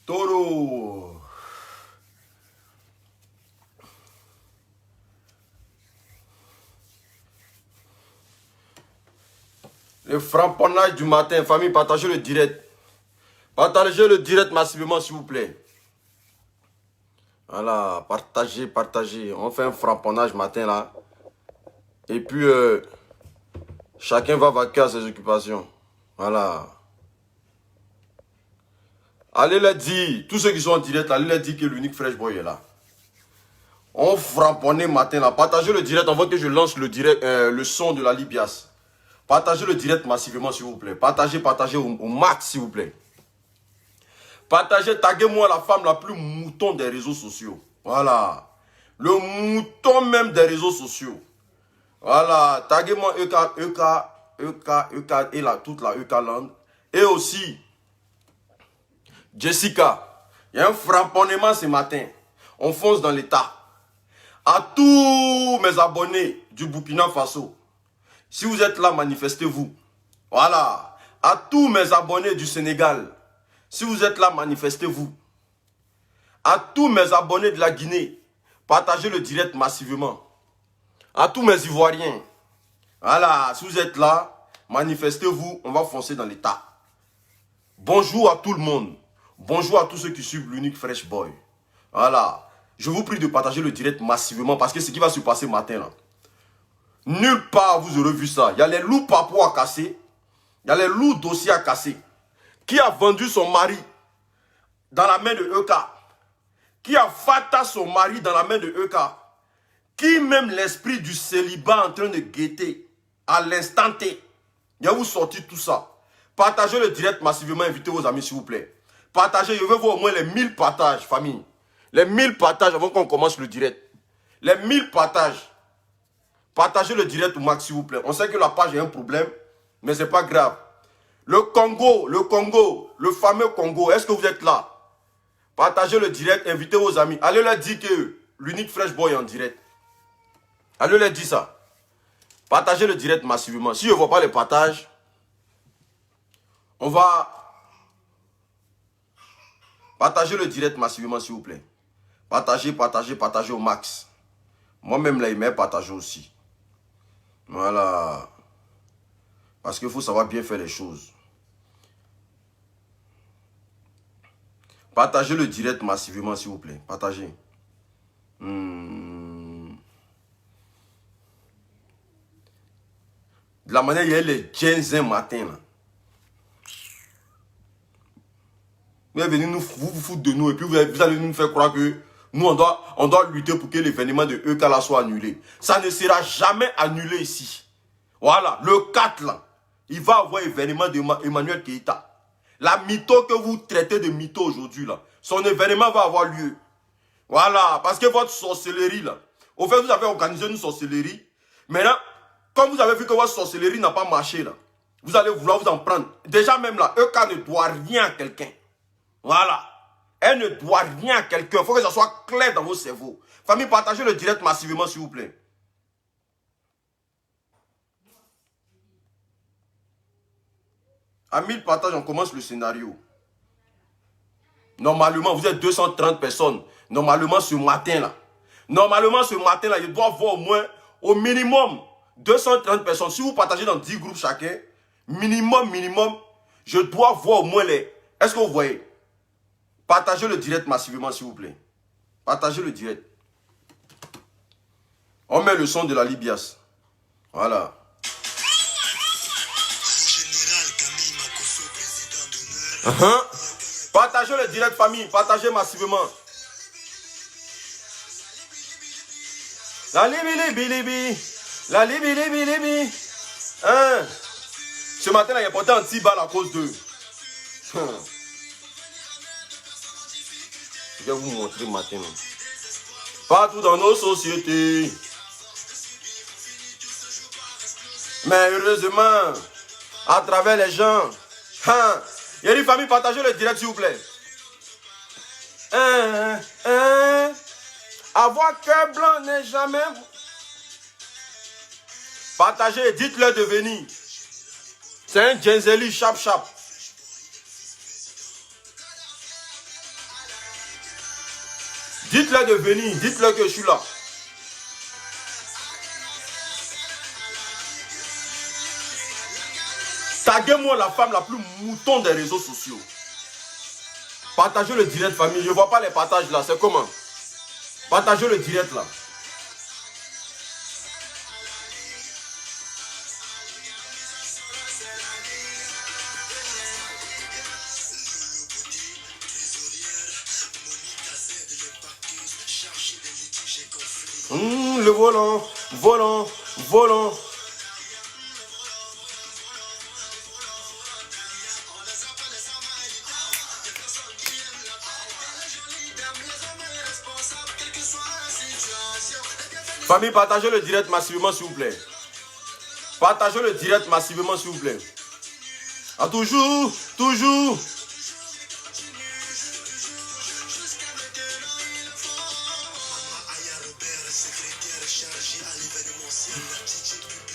Toro. Le frapponnage du matin, famille, partagez le direct. Partagez le direct massivement, s'il vous plaît. Voilà, partagez, partagez. On fait un frapponnage matin là. Et puis, chacun va vaquer à ses occupations. Voilà. Allez leur dire, tous ceux qui sont en direct, allez leur dire que l'unique Fresh Boy est là. On frapponne matin là. Partagez le direct avant que je lance le direct, le son de la Libias. Partagez le direct massivement, s'il vous plaît. Partagez, partagez au max, s'il vous plaît. Partagez, taguez-moi la femme la plus mouton des réseaux sociaux. Voilà. Le mouton même des réseaux sociaux. Voilà. Taguez-moi EK et toute la EK Land. Et aussi, Jessica. Il y a un frapponnement ce matin. On fonce dans l'état. À tous mes abonnés du Burkina Faso. Si vous êtes là, manifestez-vous. Voilà. À tous mes abonnés du Sénégal. Si vous êtes là, manifestez-vous. À tous mes abonnés de la Guinée, partagez le direct massivement. À tous mes Ivoiriens. Voilà. Si vous êtes là, manifestez-vous. On va foncer dans l'état. Bonjour à tout le monde. Bonjour à tous ceux qui suivent l'unique Fresh Boy. Voilà. Je vous prie de partager le direct massivement parce que ce qui va se passer matin là. Nulle part vous aurez vu ça. Il y a les loups papous à casser. Il y a les loups dossiers à casser. Qui a vendu son mari dans la main de EK? Qui a fata son mari dans la main de EK? Qui même l'esprit du célibat en train de guetter à l'instant T? Il y a vous sortir tout ça. Partagez le direct massivement. Invitez vos amis s'il vous plaît. Partagez. Je veux voir au moins les 1000 partages, famille. Les 1000 partages avant qu'on commence le direct. Les 1000 partages. Partagez le direct au max, s'il vous plaît. On sait que la page est un problème, mais ce n'est pas grave. Le Congo, le fameux Congo, est-ce que vous êtes là? Partagez le direct, invitez vos amis. Allez leur dire que l'unique Fresh Boy est en direct. Allez leur dire ça. Partagez le direct massivement. Si je ne vois pas les partages, on va partager le direct massivement, s'il vous plaît. Partagez, partagez, partagez au max. Moi-même, là, il m'a partagé aussi. Voilà. Parce qu'il faut savoir bien faire les choses. Partagez le direct massivement, s'il vous plaît. Partagez. De la manière, il y a les gens un matin. Là. Vous allez venir vous foutre de nous et puis vous allez nous faire croire que nous, on doit lutter pour que l'événement de EK là soit annulé. Ça ne sera jamais annulé ici. Voilà, le 4 là, il va avoir événement d'Emmanuel Keïta. La mytho que vous traitez de mytho aujourd'hui là, son événement va avoir lieu. Voilà, parce que votre sorcellerie là, au fait vous avez organisé une sorcellerie. Maintenant, comme vous avez vu que votre sorcellerie n'a pas marché là, vous allez vouloir vous en prendre. Déjà même là, EK ne doit rien à quelqu'un. Voilà. Elle ne doit rien à quelqu'un. Il faut que ça soit clair dans vos cerveaux. Famille, partagez le direct massivement, s'il vous plaît. À 1000 partages, on commence le scénario. Normalement, vous êtes 230 personnes. Normalement, ce matin-là. Normalement, ce matin-là, il doit avoir au moins, au minimum, 230 personnes. Si vous partagez dans 10 groupes chacun, minimum, je dois voir au moins les... Est-ce que vous voyez? Partagez le direct massivement, s'il vous plaît. Partagez le direct. On met le son de la Libias. Voilà. Partagez le direct, famille. Partagez massivement. La libi. La libi. Hein? Ce matin, il a porté un petit bal à cause d'eux. Je vais vous montrer matin. Partout dans nos sociétés. Mais heureusement, à travers les gens. Hein? Il y a une famille, partagez le direct s'il vous plaît. Avoir cœur blanc n'est jamais... Partagez, dites-leur de venir. C'est un Genzeli chap. Dites-leur de venir. Dites-leur que je suis là. Taguez-moi la femme la plus mouton des réseaux sociaux. Partagez le direct, famille. Je ne vois pas les partages là. C'est comment? Partagez le direct là. Le volant, volant, volant. Famille, partagez le direct massivement, s'il vous plaît. Partagez le direct massivement, s'il vous plaît. Ah, toujours, toujours.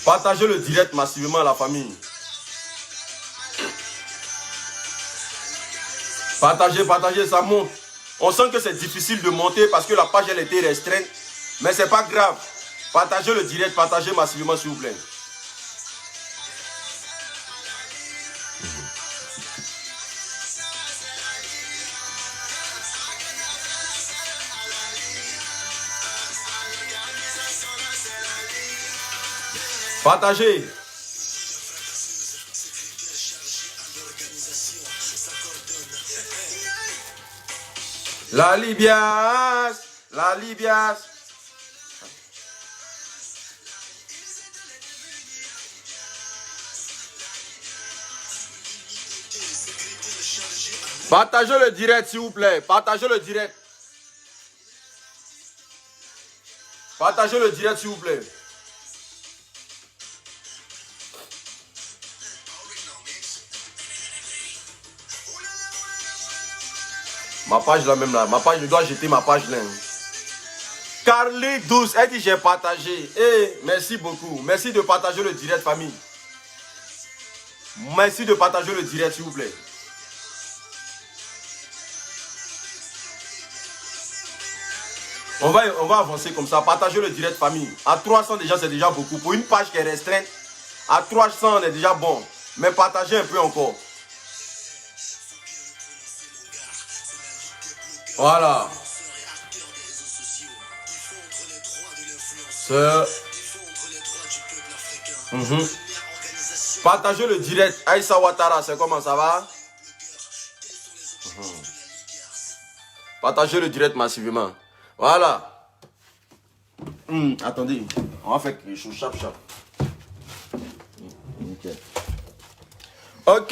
Partagez le direct massivement à la famille. Partagez, partagez, ça monte. On sent que c'est difficile de monter parce que la page elle était restreinte. Mais c'est pas grave. Partagez le direct, partagez massivement s'il vous plaît. Partagez. La Libias, la Libias. Partagez le direct s'il vous plaît. Partagez le direct. Partagez le direct s'il vous plaît. Ma page là même là. Ma page, je dois jeter ma page là. Carly 12, elle dit j'ai partagé. Eh, merci beaucoup. Merci de partager le direct famille. Merci de partager le direct s'il vous plaît. On va avancer comme ça. Partagez le direct famille. À 300 déjà, c'est déjà beaucoup. Pour une page qui est restreinte, à 300, on est déjà bon. Mais partagez un peu encore. Voilà. Partagez le direct. Aïssa Ouattara, c'est comment ça va? Partagez le direct massivement. Voilà. Attendez, on va faire quelque chose. Chap, chap. Nickel. Ok.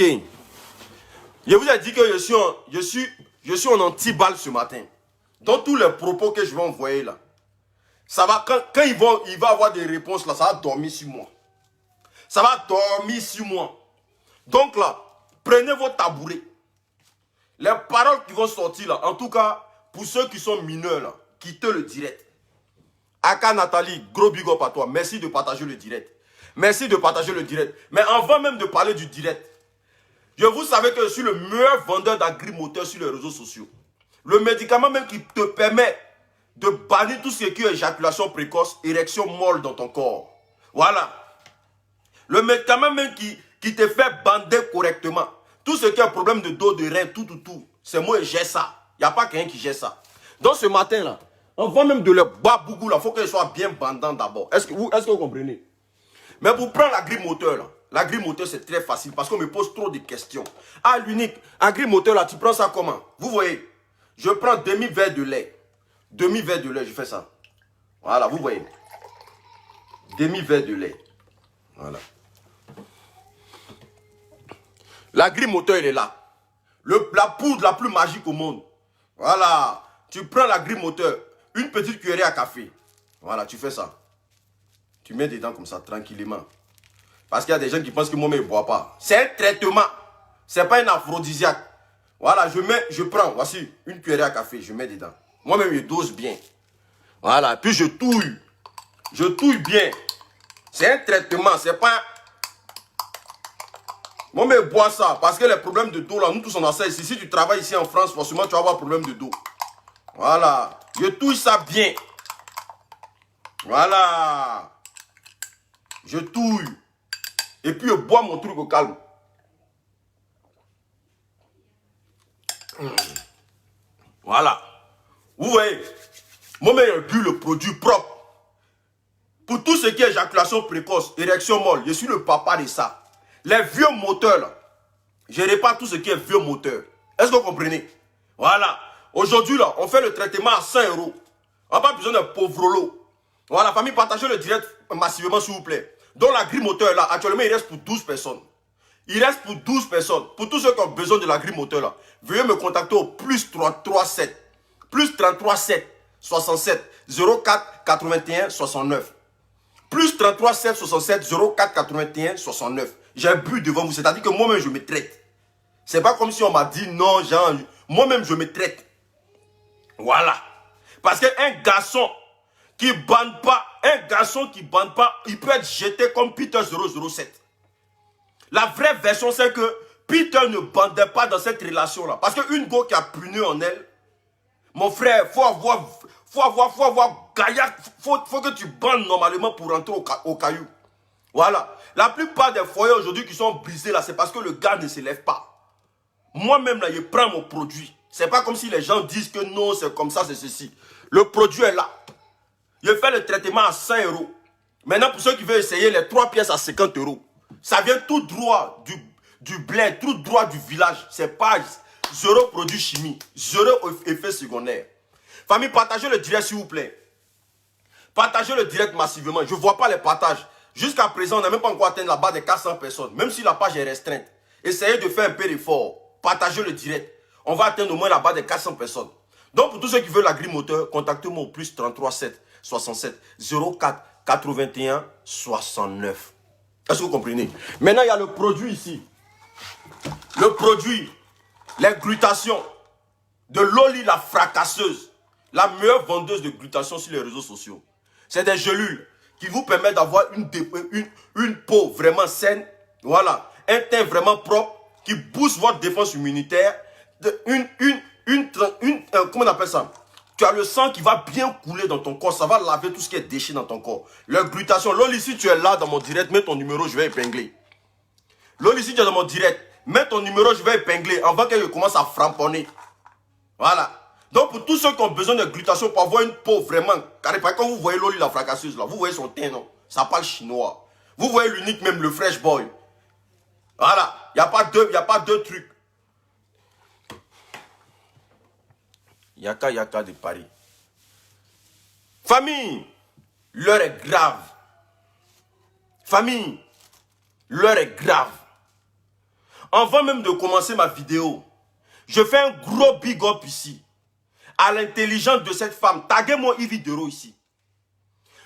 Je vous ai dit que je suis en anti-balle ce matin. Dans tous les propos que je vais envoyer là. Ça va, quand il va avoir des réponses là, ça va dormir sur moi. Ça va dormir sur moi. Donc là, prenez vos tabourets. Les paroles qui vont sortir là, en tout cas, pour ceux qui sont mineurs là, quittez le direct. Aka Nathalie, gros big up à toi. Merci de partager le direct. Merci de partager le direct. Mais avant même de parler du direct, vous savez que je suis le meilleur vendeur d'agri-moteur sur les réseaux sociaux. Le médicament même qui te permet de bannir tout ce qui est éjaculation précoce, érection molle dans ton corps. Voilà. Le médicament même qui te fait bander correctement. Tout ce qui est problème de dos, de rein, tout. C'est moi qui gère ça. Il n'y a pas quelqu'un qui gère ça. Donc ce matin là, avant même de le babougou là, il faut qu'il soit bien bandant d'abord. Est-ce que vous comprenez? Mais pour prendre l'agri-moteur là, l'agri-moteur c'est très facile parce qu'on me pose trop de questions. Ah l'unique, agri-moteur là, tu prends ça comment? Vous voyez, je prends demi-verre de lait. Demi-verre de lait, je fais ça. Voilà, vous voyez. Demi-verre de lait. Voilà. L'agri-moteur, il est là. La poudre la plus magique au monde. Voilà. Tu prends l'agri-moteur, une petite cuillerée à café. Voilà, tu fais ça. Tu mets dedans comme ça, tranquillement. Parce qu'il y a des gens qui pensent que moi, je ne bois pas. C'est un traitement. Ce n'est pas un aphrodisiaque. Voilà, je prends, voici, une cuillerée à café, je mets dedans. Moi-même, je dose bien. Voilà, puis je touille. Je touille bien. C'est un traitement, c'est pas... Moi, je bois ça, parce que les problèmes de dos, là, nous tous on a ça ici. Si tu travailles ici en France, forcément, tu vas avoir problème de dos. Voilà. Je touille ça bien. Voilà. Je touille. Et puis je bois mon truc au calme. Voilà. Vous voyez, moi-même, j'ai bu le produit propre. Pour tout ce qui est éjaculation précoce, érection molle, je suis le papa de ça. Les vieux moteurs, là, je répare tout ce qui est vieux moteur. Est-ce que vous comprenez? Voilà. Aujourd'hui, là, on fait le traitement à 100 €. On n'a pas besoin d'un pauvre lot. Voilà, famille, partagez le direct massivement, s'il vous plaît. Donc, la grille moteur, là, actuellement, il reste pour 12 personnes. Il reste pour 12 personnes. Pour tous ceux qui ont besoin de la grille moteur, là, veuillez me contacter au plus 337. Plus 337 67 04 81 69. Plus 337 67 04 81 69. J'ai bu devant vous. C'est-à-dire que moi-même, je me traite. C'est pas comme si on m'a dit non, genre, moi-même, je me traite. Voilà. Parce qu'un garçon qui bande pas, il peut être jeté comme Peter 007. La vraie version, c'est que Peter ne bandait pas dans cette relation-là. Parce qu'une go qui a puni en elle, mon frère, faut avoir gaillard, faut que tu bandes normalement pour rentrer au caillou. Voilà. La plupart des foyers aujourd'hui qui sont brisés là, c'est parce que le gars ne se lève pas. Moi-même là, je prends mon produit. C'est pas comme si les gens disent que non, c'est comme ça, c'est ceci. Le produit est là. Je fais le traitement à 100 €. Maintenant, pour ceux qui veulent essayer, les 3 pièces à 50 €. Ça vient tout droit du bled, tout droit du village. C'est pas zéro produit chimique, zéro effet secondaire. Famille, partagez le direct s'il vous plaît. Partagez le direct massivement. Je ne vois pas les partages. Jusqu'à présent, on n'a même pas encore atteint la barre des 400 personnes. Même si la page est restreinte. Essayez de faire un peu d'effort. Partagez le direct. On va atteindre au moins la barre des 400 personnes. Donc, pour tous ceux qui veulent la grille moteur, contactez-moi au plus 337 67 04 81 69. Est-ce que vous comprenez? Maintenant, il y a le produit ici. Le produit, les glutations de Loli la fracasseuse. La meilleure vendeuse de glutation sur les réseaux sociaux. C'est des gélules qui vous permettent d'avoir une peau vraiment saine. Voilà. Un teint vraiment propre qui booste votre défense immunitaire. Comment on appelle ça? Tu as le sang qui va bien couler dans ton corps. Ça va laver tout ce qui est déchet dans ton corps. La glutation. Loli, si tu es là dans mon direct, mets ton numéro, je vais épingler. Loli, si tu es dans mon direct, mets ton numéro, je vais épingler avant qu'elle commence à framponner. Voilà. Donc, pour tous ceux qui ont besoin de glutation pour avoir une peau vraiment carrée, quand vous voyez Loli la fracasseuse, là, vous voyez son teint, non? Ça parle chinois. Vous voyez l'unique, même le fresh boy. Voilà. Il n'y a pas deux trucs. Yaka de Paris. Famille, l'heure est grave. Famille, l'heure est grave. Avant même de commencer ma vidéo, je fais un gros big up ici à l'intelligence de cette femme. Taguez-moi Yves Dero ici.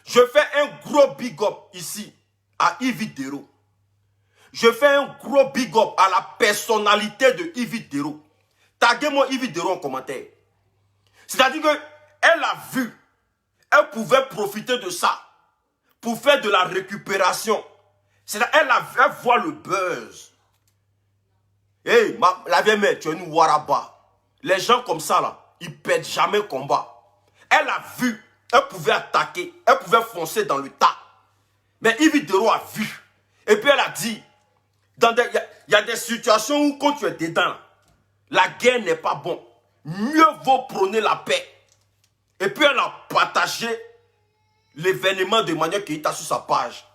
Je fais un gros big up ici à Yves Dero. Je fais un gros big up à la personnalité de Yves Dero. Taguez-moi Yves Dero en commentaire. C'est-à-dire qu'elle a vu, elle pouvait profiter de ça pour faire de la récupération. C'est-à-dire elle voit le buzz. Hey, la vieille mère, tu es une waraba. Les gens comme ça, là, ils ne perdent jamais combat. Elle a vu, elle pouvait attaquer, elle pouvait foncer dans le tas. Mais Yves Dero a vu. Et puis elle a dit, il y a des situations où quand tu es dedans, la guerre n'est pas bon. Mieux vaut prôner la paix. Et puis elle a partagé l'événement de Emmanuel Keïta sur sa page.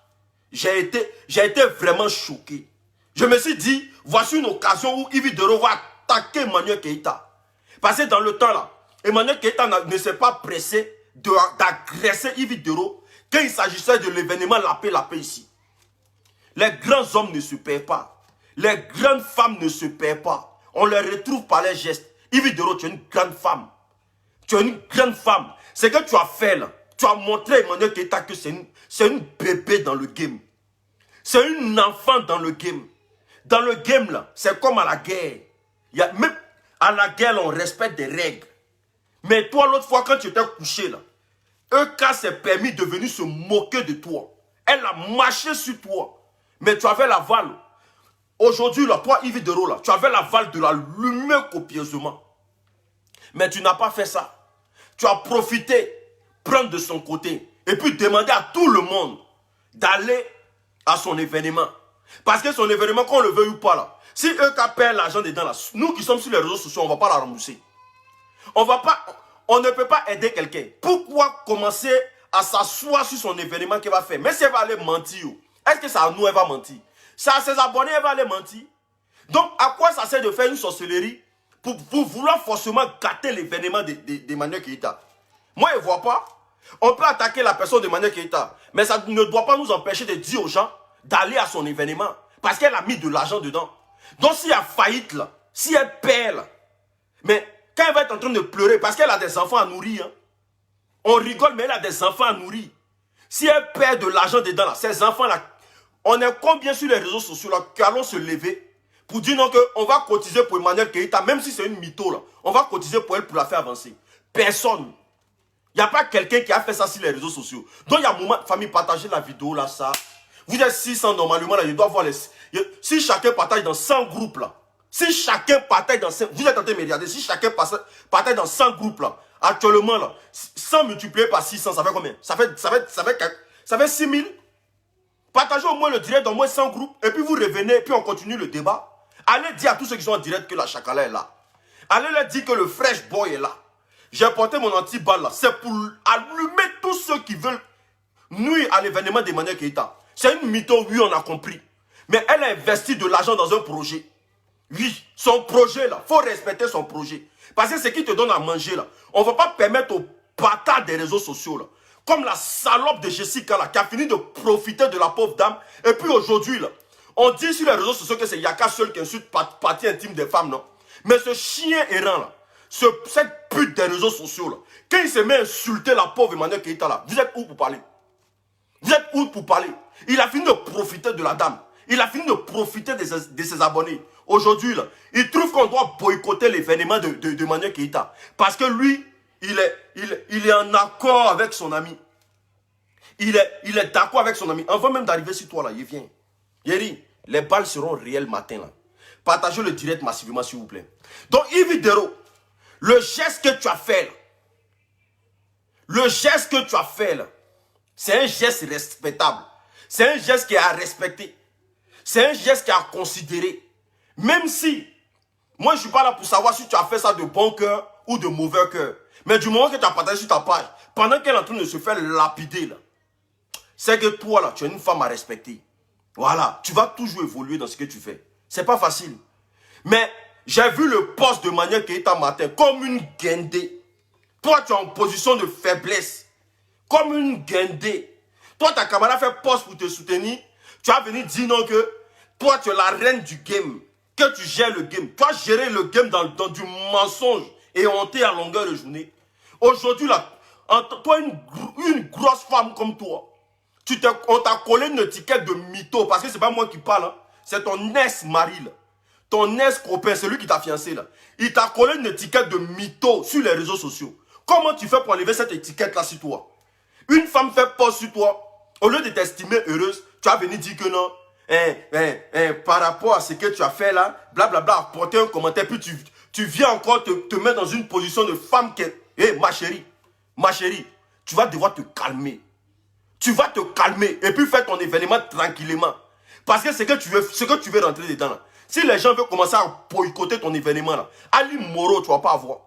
J'ai été vraiment choqué. Je me suis dit, voici une occasion où Yves Dero va attaquer Emmanuel Keïta. Parce que dans le temps là, Emmanuel Keïta ne s'est pas pressé d'agresser Yves Dero quand il s'agissait de l'événement La paix ici. Les grands hommes ne se perdent pas. Les grandes femmes ne se perdent pas. On les retrouve par les gestes. Yves Dero, tu es une grande femme. Tu es une grande femme. Ce que tu as fait là, tu as montré à Emmanuel Keïta que c'est une bébé dans le game. C'est une enfant dans le game. Dans le game là, c'est comme à la guerre. Même à la guerre, on respecte des règles. Mais toi, l'autre fois, quand tu étais couché là, EK s'est permis de venir se moquer de toi. Elle a marché sur toi. Mais tu avais l'aval. Aujourd'hui, là, toi, Yves Dero, là, tu avais l'aval de la lumière copieusement. Mais tu n'as pas fait ça. tu as profité, prendre de son côté, et puis demander à tout le monde d'aller à son événement. Parce que son événement, qu'on le veuille ou pas, là, si eux qui payent l'argent dedans, là, nous qui sommes sur les réseaux sociaux, on ne va pas la rembourser. On ne peut pas aider quelqu'un. Pourquoi commencer à s'asseoir sur son événement qu'elle va faire? Mais si elle va aller mentir, est-ce que c'est à nous elle va mentir? C'est à ses abonnés elle va aller mentir? Donc, à quoi ça sert de faire une sorcellerie pour vouloir forcément gâter l'événement d'Emmanuel Keïta? Moi, je ne vois pas. On peut attaquer la personne d'Emmanuel Keïta, mais ça ne doit pas nous empêcher de dire aux gens d'aller à son événement. Parce qu'elle a mis de l'argent dedans. Donc, s'il y a faillite, là, si elle perd, là, mais quand elle va être en train de pleurer, parce qu'elle a des enfants à nourrir, hein, on rigole, mais elle a des enfants à nourrir. Si elle perd de l'argent dedans, là, ces enfants-là, on est combien sur les réseaux sociaux là, qui allons se lever pour dire non qu'on va cotiser pour Emmanuel Keïta, même si c'est une mytho, là, on va cotiser pour elle pour la faire avancer. Personne. Il n'y a pas quelqu'un qui a fait ça sur les réseaux sociaux. Donc il y a un moment, famille, partagez la vidéo là, ça. Vous êtes 600 normalement là, il doit voir les... Si chacun partage dans 100 groupes là, si chacun partage dans 100... Vous êtes en train de me regarder, si chacun partage dans 100 groupes là, actuellement là, 100 multiplié par 600, ça fait combien? Ça fait 6000. Partagez au moins le direct dans moins 100 groupes, et puis vous revenez, et puis on continue le débat. Allez dire à tous ceux qui sont en direct que la Chakala est là. Allez leur dire que le fresh boy est là. J'ai porté mon anti-balle là. C'est pour allumer tous ceux qui veulent nuire à l'événement d'Emmanuel Keïta. C'est une mytho, oui, on a compris. Mais elle a investi de l'argent dans un projet. Oui, son projet là, il faut respecter son projet. Parce que ce qui te donne à manger là, on ne va pas permettre aux bâtards des réseaux sociaux là, comme la salope de Jessica là, qui a fini de profiter de la pauvre dame. Et puis aujourd'hui là, on dit sur les réseaux sociaux que c'est Yaka seul qui insulte partie intime des femmes, non? Mais ce chien errant là, cette pute des réseaux sociaux là, quand il se met à insulter la pauvre Emmanuel Keïta là, vous êtes où pour parler? Vous êtes où pour parler? Il a fini de profiter de la dame. Il a fini de profiter de ses abonnés. Aujourd'hui, là, il trouve qu'on doit boycotter l'événement de Emmanuel Keïta. Parce que lui, il est en accord avec son ami. Il est d'accord avec son ami. Avant même d'arriver sur toi, là, il vient. Yeri, les balles seront réelles matin, là. Partagez le direct massivement, s'il vous plaît. Donc, Yves Dero, le geste que tu as fait, là, c'est un geste respectable. C'est un geste qui est à respecter. C'est un geste qui est à considérer. Même si, moi je ne suis pas là pour savoir si tu as fait ça de bon cœur ou de mauvais cœur. Mais du moment que tu as partagé sur ta page, pendant qu'elle est en train de se faire lapider, là, c'est que toi, là, tu es une femme à respecter. Voilà, tu vas toujours évoluer dans ce que tu fais. C'est pas facile. Mais j'ai vu le poste de Emmanuel Keïta matin comme une guindée. Toi, tu es en position de faiblesse. Comme une guindée. Toi, ta camarade fait poste pour te soutenir. Tu vas venir dire non que toi, tu es la reine du game. Que tu gères le game. Toi, gérer le game dans du mensonge et honter à longueur de journée. Aujourd'hui, là, toi, une grosse femme comme toi, on t'a collé une étiquette de mytho. Parce que c'est pas moi qui parle. Hein. C'est ton ex-mari, là. Ton ex-copain, c'est lui qui t'a fiancé, là. Il t'a collé une étiquette de mytho sur les réseaux sociaux. Comment tu fais pour enlever cette étiquette-là sur toi? Une femme fait poste sur toi. Au lieu de t'estimer heureuse, tu vas venir dire que non. Par rapport à ce que tu as fait là, blablabla, apporter un commentaire, puis tu viens encore te mettre dans une position de femme qui est... ma chérie, tu vas devoir te calmer. Tu vas te calmer et puis faire ton événement tranquillement. Parce que ce que tu veux rentrer dedans là, si les gens veulent commencer à boycotter ton événement là, Ali Moro, tu ne vas pas avoir.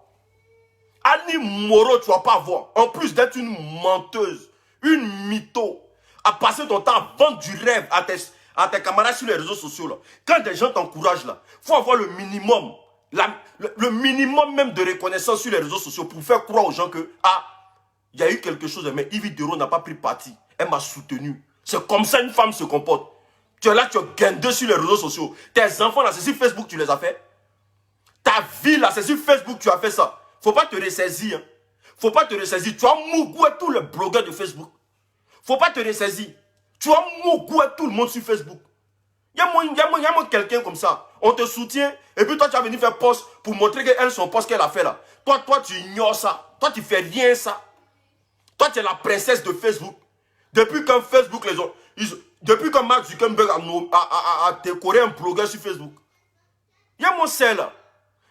Ali Moro, tu ne vas pas avoir. En plus d'être une menteuse, une mytho, à passer ton temps à vendre du rêve à tes camarades sur les réseaux sociaux. Là. Quand des gens t'encouragent, il faut avoir le minimum, le minimum même de reconnaissance sur les réseaux sociaux pour faire croire aux gens que, ah, il y a eu quelque chose, mais Yves Dero n'a pas pris parti. Elle m'a soutenu. C'est comme ça une femme se comporte. Tu es là, tu es guindé sur les réseaux sociaux. Tes enfants, là, c'est sur Facebook tu les as fait. Ta vie, là, c'est sur Facebook tu as fait ça. Faut pas te ressaisir. Hein. Faut pas te ressaisir. Tu as Mougou et tous les blogueurs de Facebook. Faut pas te ressaisir. Tu as Mougou et tout le monde sur Facebook. Il y a moi quelqu'un comme ça. On te soutient. Et puis toi, tu as venu faire poste pour montrer qu'elle, son poste qu'elle a fait là. Toi, tu ignores ça. Toi, tu fais rien ça. Toi, tu es la princesse de Facebook. Depuis quand Facebook les ont... Depuis quand Mark Zuckerberg a décoré un blogueur sur Facebook. Il y a mon sel là.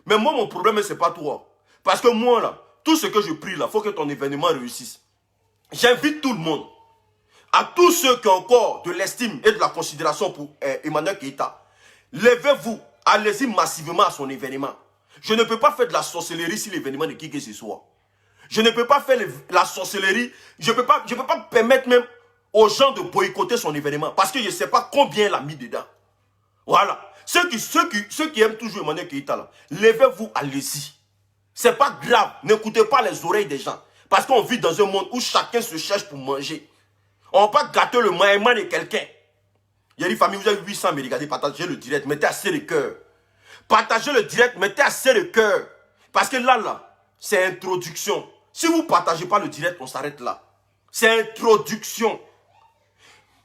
Mais moi, mon problème, ce n'est pas toi. Parce que moi, là, tout ce que je prie là, il faut que ton événement réussisse. J'invite tout le monde, à tous ceux qui ont encore de l'estime et de la considération pour Emmanuel Keïta, levez-vous, allez-y massivement à son événement. Je ne peux pas faire de la sorcellerie si l'événement de qui que ce soit. Je ne peux pas faire la sorcellerie, je ne peux pas permettre même aux gens de boycotter son événement parce que je ne sais pas combien il a mis dedans. Voilà. Ceux qui aiment toujours Emmanuel Keïta là, levez-vous, allez-y. C'est pas grave, n'écoutez pas les oreilles des gens. Parce qu'on vit dans un monde où chacun se cherche pour manger. On ne va pas gâter le moyen de quelqu'un. Il y a une famille, vous avez 800, mais regardez, partagez le direct, mettez assez de cœur. Partagez le direct, mettez assez de cœur. Parce que là, c'est introduction. Si vous ne partagez pas le direct, on s'arrête là. C'est introduction.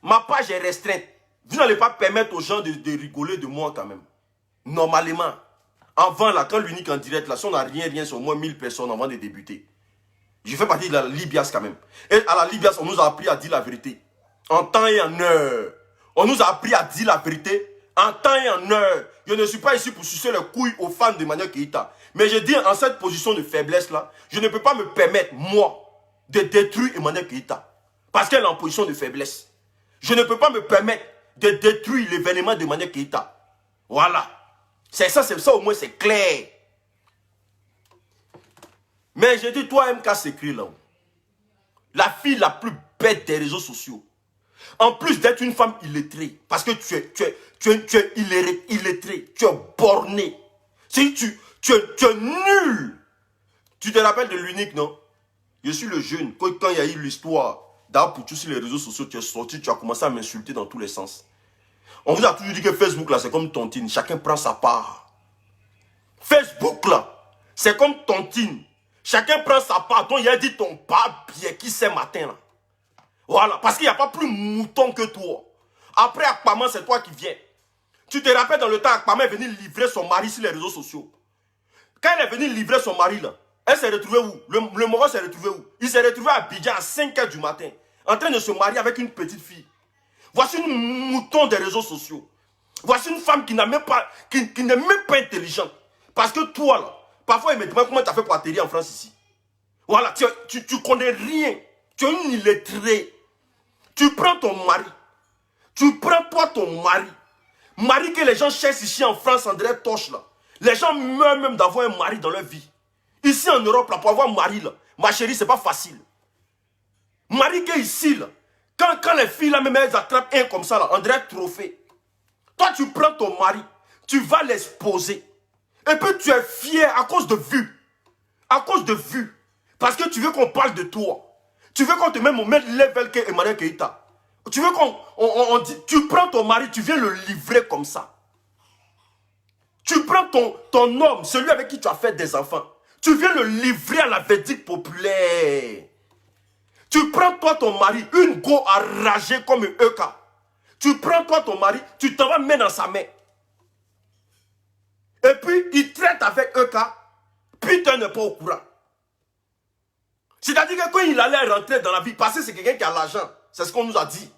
Ma page est restreinte. Vous n'allez pas permettre aux gens de rigoler de moi quand même. Normalement. Avant, là, quand l'unique en direct, là, si on n'a rien, c'est au moins 1000 personnes avant de débuter. Je fais partie de la Libias quand même. Et à la Libias, on nous a appris à dire la vérité. En temps et en heure. On nous a appris à dire la vérité en temps et en heure. Je ne suis pas ici pour sucer les couilles aux fans d'Emmanuel Keïta. Mais je dis en cette position de faiblesse là, je ne peux pas me permettre, moi, de détruire Emmanuel Keïta. Parce qu'elle est en position de faiblesse. Je ne peux pas me permettre de détruire l'événement d'Emmanuel Keïta. Voilà. C'est ça au moins c'est clair. Mais j'ai dit, toi MK s'écrit là. La fille la plus bête des réseaux sociaux. En plus d'être une femme illettrée, parce que tu es illettré, tu es borné. Tu es nul. Tu te rappelles de l'unique, non? Je suis le jeune. Quand il y a eu l'histoire d'Apoutou sur les réseaux sociaux, tu es sorti, tu as commencé à m'insulter dans tous les sens. On vous a toujours dit que Facebook, là, c'est comme tontine. Chacun prend sa part. Facebook, là, c'est comme tontine. Chacun prend sa part. Donc, il a dit ton papier qui ce matin, là. Voilà, parce qu'il n'y a pas plus mouton que toi. Après Akpaman, c'est toi qui viens. Tu te rappelles dans le temps, Akpaman est venu livrer son mari sur les réseaux sociaux. Quand elle est venue livrer son mari, là, elle s'est retrouvée où? Le Moro s'est retrouvé où? Il s'est retrouvé à Abidjan à 5 h du matin, en train de se marier avec une petite fille. Voici une mouton des réseaux sociaux. Voici une femme qui n'est même pas intelligente. Parce que toi, là, parfois, il me demande comment tu as fait pour atterrir en France ici. Voilà, tu connais rien. Tu es une illettrée. Tu prends ton mari. Tu prends toi ton mari. Mari que les gens cherchent ici en France, André Toche, là. Les gens meurent même d'avoir un mari dans leur vie. Ici en Europe, là, pour avoir un mari, là, ma chérie, c'est pas facile. Mari que ici, là, quand les filles, là, même elles attrapent un comme ça, là, André Trophée. Toi, tu prends ton mari, tu vas l'exposer. Et puis tu es fier à cause de vue. À cause de vue. Parce que tu veux qu'on parle de toi. Tu veux qu'on te mette au même level que Emmanuel Keïta. Tu veux qu'on dit, tu prends ton mari, tu viens le livrer comme ça. Tu prends ton homme, celui avec qui tu as fait des enfants. Tu viens le livrer à la verdict populaire. Tu prends toi ton mari, une go enragée comme un EK. Tu prends toi ton mari, tu t'en vas mettre dans sa main. Et puis, il traite avec EK. Peter n'est pas au courant. C'est-à-dire que quand il allait rentrer dans la vie, parce que c'est quelqu'un qui a l'argent. C'est ce qu'on nous a dit.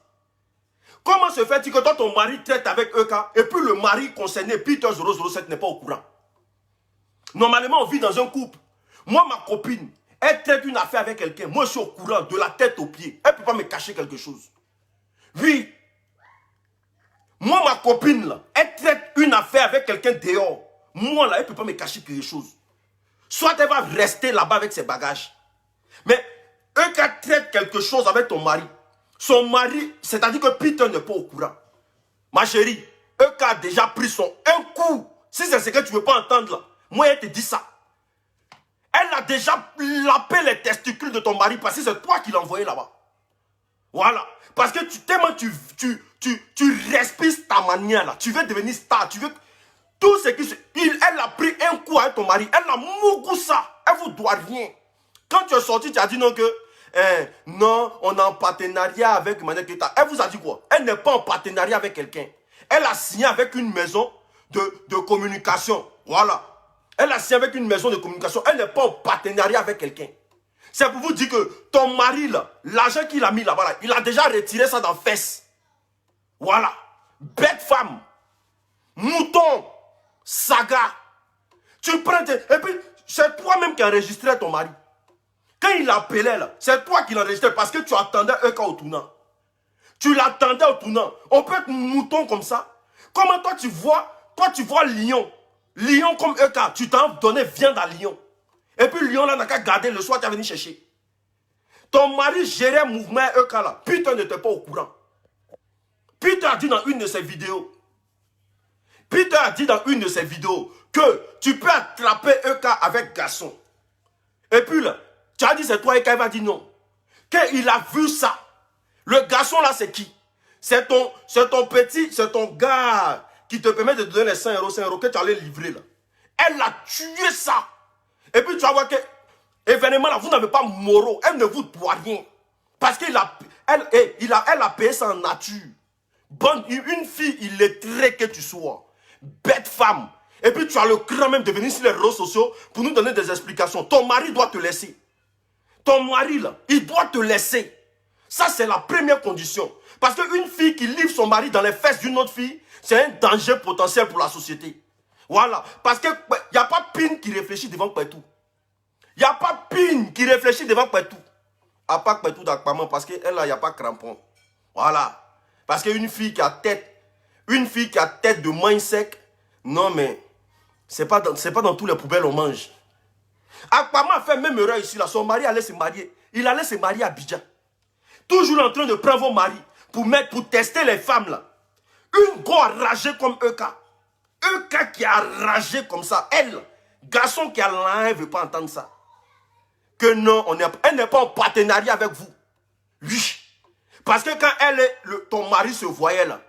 Comment se fait-il que toi, ton mari traite avec EK et puis le mari concerné, Peter 007, n'est pas au courant? Normalement, on vit dans un couple. Moi, ma copine, elle traite une affaire avec quelqu'un. Moi, je suis au courant de la tête aux pieds. Elle ne peut pas me cacher quelque chose. Oui. Moi, ma copine, là, elle traite une affaire avec quelqu'un dehors. Moi, là, elle ne peut pas me cacher quelque chose. Soit elle va rester là-bas avec ses bagages. Mais eux qui traitent quelque chose avec ton mari, son mari, c'est-à-dire que Peter n'est pas au courant. Ma chérie, eux qui a déjà pris un coup. Si c'est ce que tu ne veux pas entendre là, moi elle te dit ça. Elle a déjà lapé les testicules de ton mari parce que c'est toi qui l'as envoyé là-bas. Voilà. Parce que tellement tu respires ta manière là. Tu veux devenir star. Tu veux... Tout ce qui... Elle a pris un coup avec ton mari. Elle a mougou ça. Elle ne vous doit rien. Quand tu es sorti, tu as dit non que... non, on est en partenariat avec Emmanuel Keïta. Elle vous a dit quoi? Elle n'est pas en partenariat avec quelqu'un. Elle a signé avec une maison de communication. Voilà. Elle a signé avec une maison de communication. Elle n'est pas en partenariat avec quelqu'un. C'est pour vous dire que ton mari, là, l'argent qu'il a mis là-bas, là, il a déjà retiré ça dans fesses. Voilà. Bête femme. Mouton. Saga. Tu prends... Et puis, c'est toi-même qui as enregistré ton mari. Quand il appelait là, c'est toi qui l'enregistrais parce que tu attendais EK au tournant. Tu l'attendais au tournant. On peut être mouton comme ça. Comment toi tu vois lion. Lion comme EK, tu t'en donnais viande à lion. Et puis lion là n'a qu'à garder le soir, tu as venu chercher. Ton mari gérait un mouvement EK là. Peter n'était pas au courant. Peter a dit dans une de ses vidéos. Peter a dit dans une de ses vidéos que tu peux attraper EK avec garçon. Et puis là, tu as dit c'est toi EK, il va dire non. Quand il a vu ça, le garçon là c'est qui? C'est ton gars qui te permet de te donner les 5 euros que tu allais livrer là. Elle a tué ça. Et puis tu vas voir que, événement là, vous n'avez pas moraux. Elle ne vous doit rien. Parce qu'elle a payé ça en nature. Bonne, une fille illettrée que tu sois. Bête femme. Et puis tu as le cran même de venir sur les réseaux sociaux pour nous donner des explications. Ton mari doit te laisser. Ton mari là, il doit te laisser. Ça c'est la première condition. Parce qu'une fille qui livre son mari dans les fesses d'une autre fille, c'est un danger potentiel pour la société. Voilà. Parce qu'il n'y a pas Pine qui réfléchit devant Kpetou. Il n'y a pas Pine qui réfléchit devant Kpetou. À part Kpetou d'Akpaman, parce qu'elle là, il n'y a pas crampon. Voilà. Parce qu'une fille qui a tête de main sec, non mais, c'est pas dans tous les poubelles on mange. Akpaman a fait même erreur ici, là. Son mari allait se marier. Il allait se marier à Abidjan. Toujours en train de prendre vos maris pour tester les femmes là. Une go enragée comme EK. EK qui a enragé comme ça. Elle, garçon qui a l'un, elle ne veut pas entendre ça. Que non, elle n'est pas en partenariat avec vous. Oui. Parce que quand ton mari se voyait là,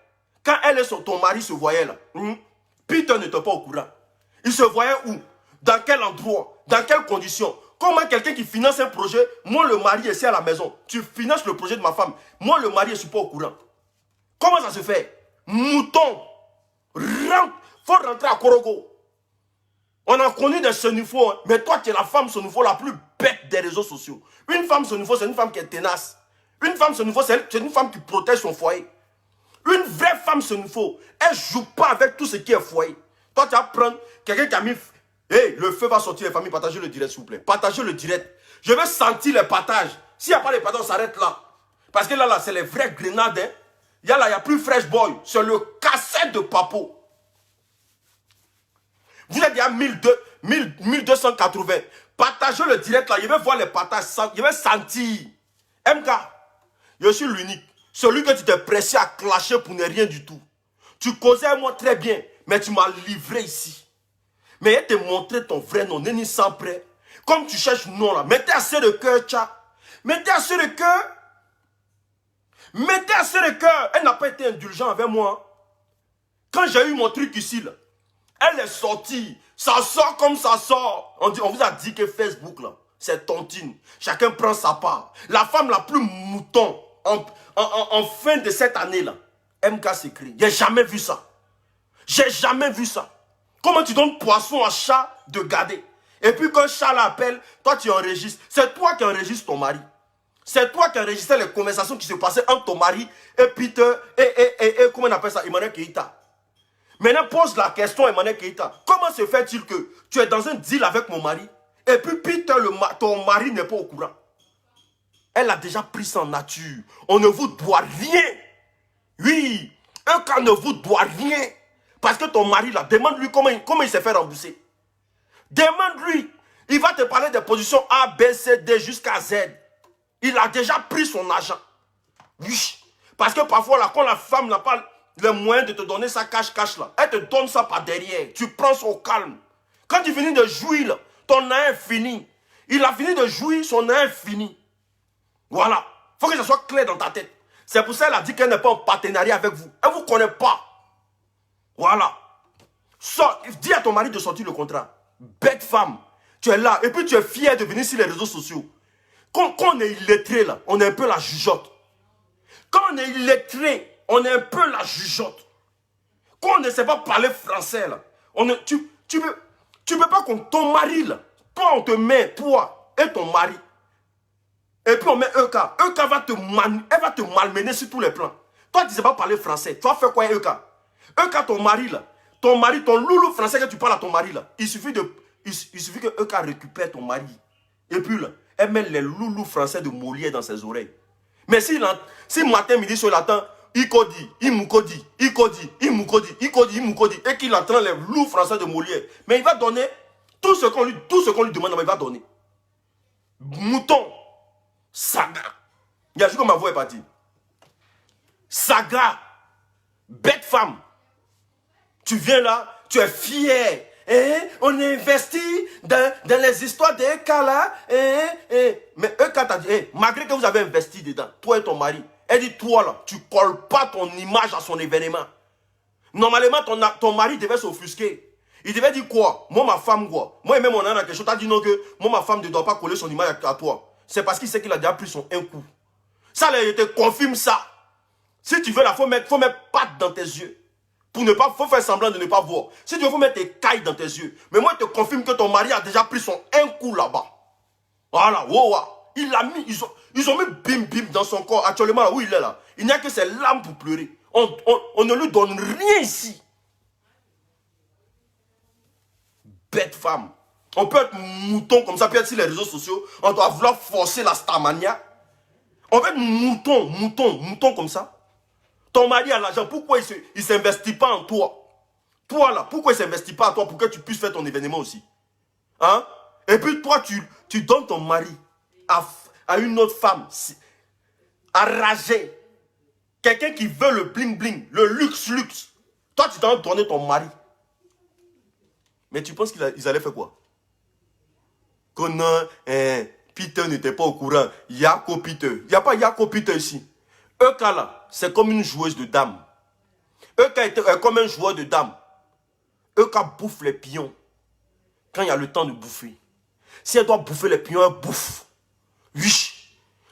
ton mari se voyait là, Peter n'était pas au courant. Il se voyait où? Dans quel endroit? Dans quelles conditions? Comment quelqu'un qui finance un projet, moi le mari est ici à la maison, tu finances le projet de ma femme, moi le mari je ne suis pas au courant. Comment ça se fait? Mouton. Faut rentrer à Korogo. On a connu des sonifaux, hein, mais toi tu es la femme sonifaux la plus bête des réseaux sociaux. Une femme sonifaux, c'est une femme qui est tenace. Une femme sonifaux, c'est une femme qui protège son foyer. Une vraie femme sonifaux, elle ne joue pas avec tout ce qui est foyer. Toi tu vas prendre quelqu'un qui a mis... Hey, le feu va sortir les familles, partagez le direct s'il vous plaît. Partagez le direct. Je veux sentir les partages. S'il n'y a pas les partages, on s'arrête là. Parce que là, c'est les vraies grenades. Hein. Il y a plus Fresh Boy. C'est le cassette de Papo. Vous êtes déjà 1280. Partagez le direct là. Je vais voir les partages. Je vais sentir. MK, je suis l'unique. Celui que tu t'es pressé à clasher pour ne rien du tout. Tu causais à moi très bien, mais tu m'as livré ici. Mais elle te montrer ton vrai nom, n'est ni sans prêt. Comme tu cherches nom là, mettez assez de cœur, tcha. Mettez assez de cœur. Mettez assez de cœur. Elle n'a pas été indulgente avec moi. Quand j'ai eu mon truc ici, là, elle est sortie. Ça sort comme ça sort. On vous a dit que Facebook, là, c'est tontine. Chacun prend sa part. La femme la plus mouton en fin de cette année, là, MK s'écrit. J'ai jamais vu ça. J'ai jamais vu ça. Comment tu donnes poisson à chat de garder? Et puis quand chat l'appelle, toi tu enregistres. C'est toi qui enregistres ton mari. C'est toi qui enregistrais les conversations qui se passaient entre ton mari et Peter et comment on appelle ça, Emmanuel Keïta. Maintenant pose la question Emmanuel Keïta. Comment se fait-il que tu es dans un deal avec mon mari et puis Peter, ton mari n'est pas au courant? Elle a déjà pris ça en nature. On ne vous doit rien. Oui, un cas ne vous doit rien. Parce que ton mari, là, demande-lui comment il s'est fait rembourser. Demande-lui. Il va te parler des positions A, B, C, D jusqu'à Z. Il a déjà pris son argent. Oui. Parce que parfois, là, quand la femme n'a pas les moyens de te donner ça cash, là, elle te donne ça par derrière. Tu prends son calme. Quand tu finis de jouir, là, ton nain est fini. Il a fini de jouir, son nain est fini. Voilà. Il faut que ça soit clair dans ta tête. C'est pour ça qu'elle a dit qu'elle n'est pas en partenariat avec vous. Elle ne vous connaît pas. Voilà. Dis à ton mari de sortir le contrat. Bête femme. Tu es là. Et puis tu es fier de venir sur les réseaux sociaux. Quand on est illettré là, on est un peu la jugeote. Quand on est illettré, on est un peu la jugeote. Quand on ne sait pas parler français là, tu peux pas qu'on ton mari là, toi on te met, toi et ton mari. Et puis on met EK. EK va te malmener sur tous les plans. Toi tu ne sais pas parler français. Tu vas faire quoi EK? EK ton mari là, ton loulou français que tu parles à ton mari là, il suffit que EK récupère ton mari. Et puis là, elle met les loulous français de Molière dans ses oreilles. Mais si matin, midi, soir, il attend, Ikodi, Imukodi, Ikodi, Imukodi, Ikodi, Imukodi, et qu'il entend les loulous français de Molière, mais il va donner tout ce qu'on lui demande, mais il va donner. Mouton, saga. Il y a juste comme ma voix est partie. Saga, bête femme. Tu viens là, tu es fier. On est investi dans les histoires de Eka là. Mais Eka t'a dit, malgré que vous avez investi dedans, toi et ton mari, elle dit, toi là, tu ne colles pas ton image à son événement. Normalement, ton mari devait s'offusquer. Il devait dire quoi? Moi, ma femme, quoi? Moi, même mon âne a quelque chose. T'as dit non que moi, ma femme ne doit pas coller son image à toi. C'est parce qu'il sait qu'il a déjà pris son un coup. Ça, là, il te confirme ça. Si tu veux, il faut mettre patte dans tes yeux. Pour ne pas, faut faire semblant de ne pas voir. Si tu veux, faut mettre tes cailles dans tes yeux. Mais moi, je te confirme que ton mari a déjà pris son un coup là-bas. Voilà, wow, wow. Il l'a mis, ils ont mis bim bim dans son corps. Actuellement, là où il est là, il n'y a que ses larmes pour pleurer. On ne lui donne rien ici. Bête femme. On peut être mouton comme ça, peut être sur les réseaux sociaux. On doit vouloir forcer la starmania. On peut être mouton comme ça. Ton mari a l'argent, pourquoi il ne s'investit pas en toi? Toi là, pourquoi il ne s'investit pas en toi pour que tu puisses faire ton événement aussi? Hein? Et puis toi, tu donnes ton mari à une autre femme, enragée. Quelqu'un qui veut le bling bling, le luxe. Toi, tu dois donner ton mari. Mais tu penses qu'ils allaient faire quoi? Que non, Peter n'était pas au courant. Yako Peter. Il n'y a pas Yako Peter ici. Eka là, c'est comme une joueuse de dames. Eka est comme un joueur de dames. Eka bouffe les pions quand il y a le temps de bouffer. Si elle doit bouffer les pions, elle bouffe. Oui.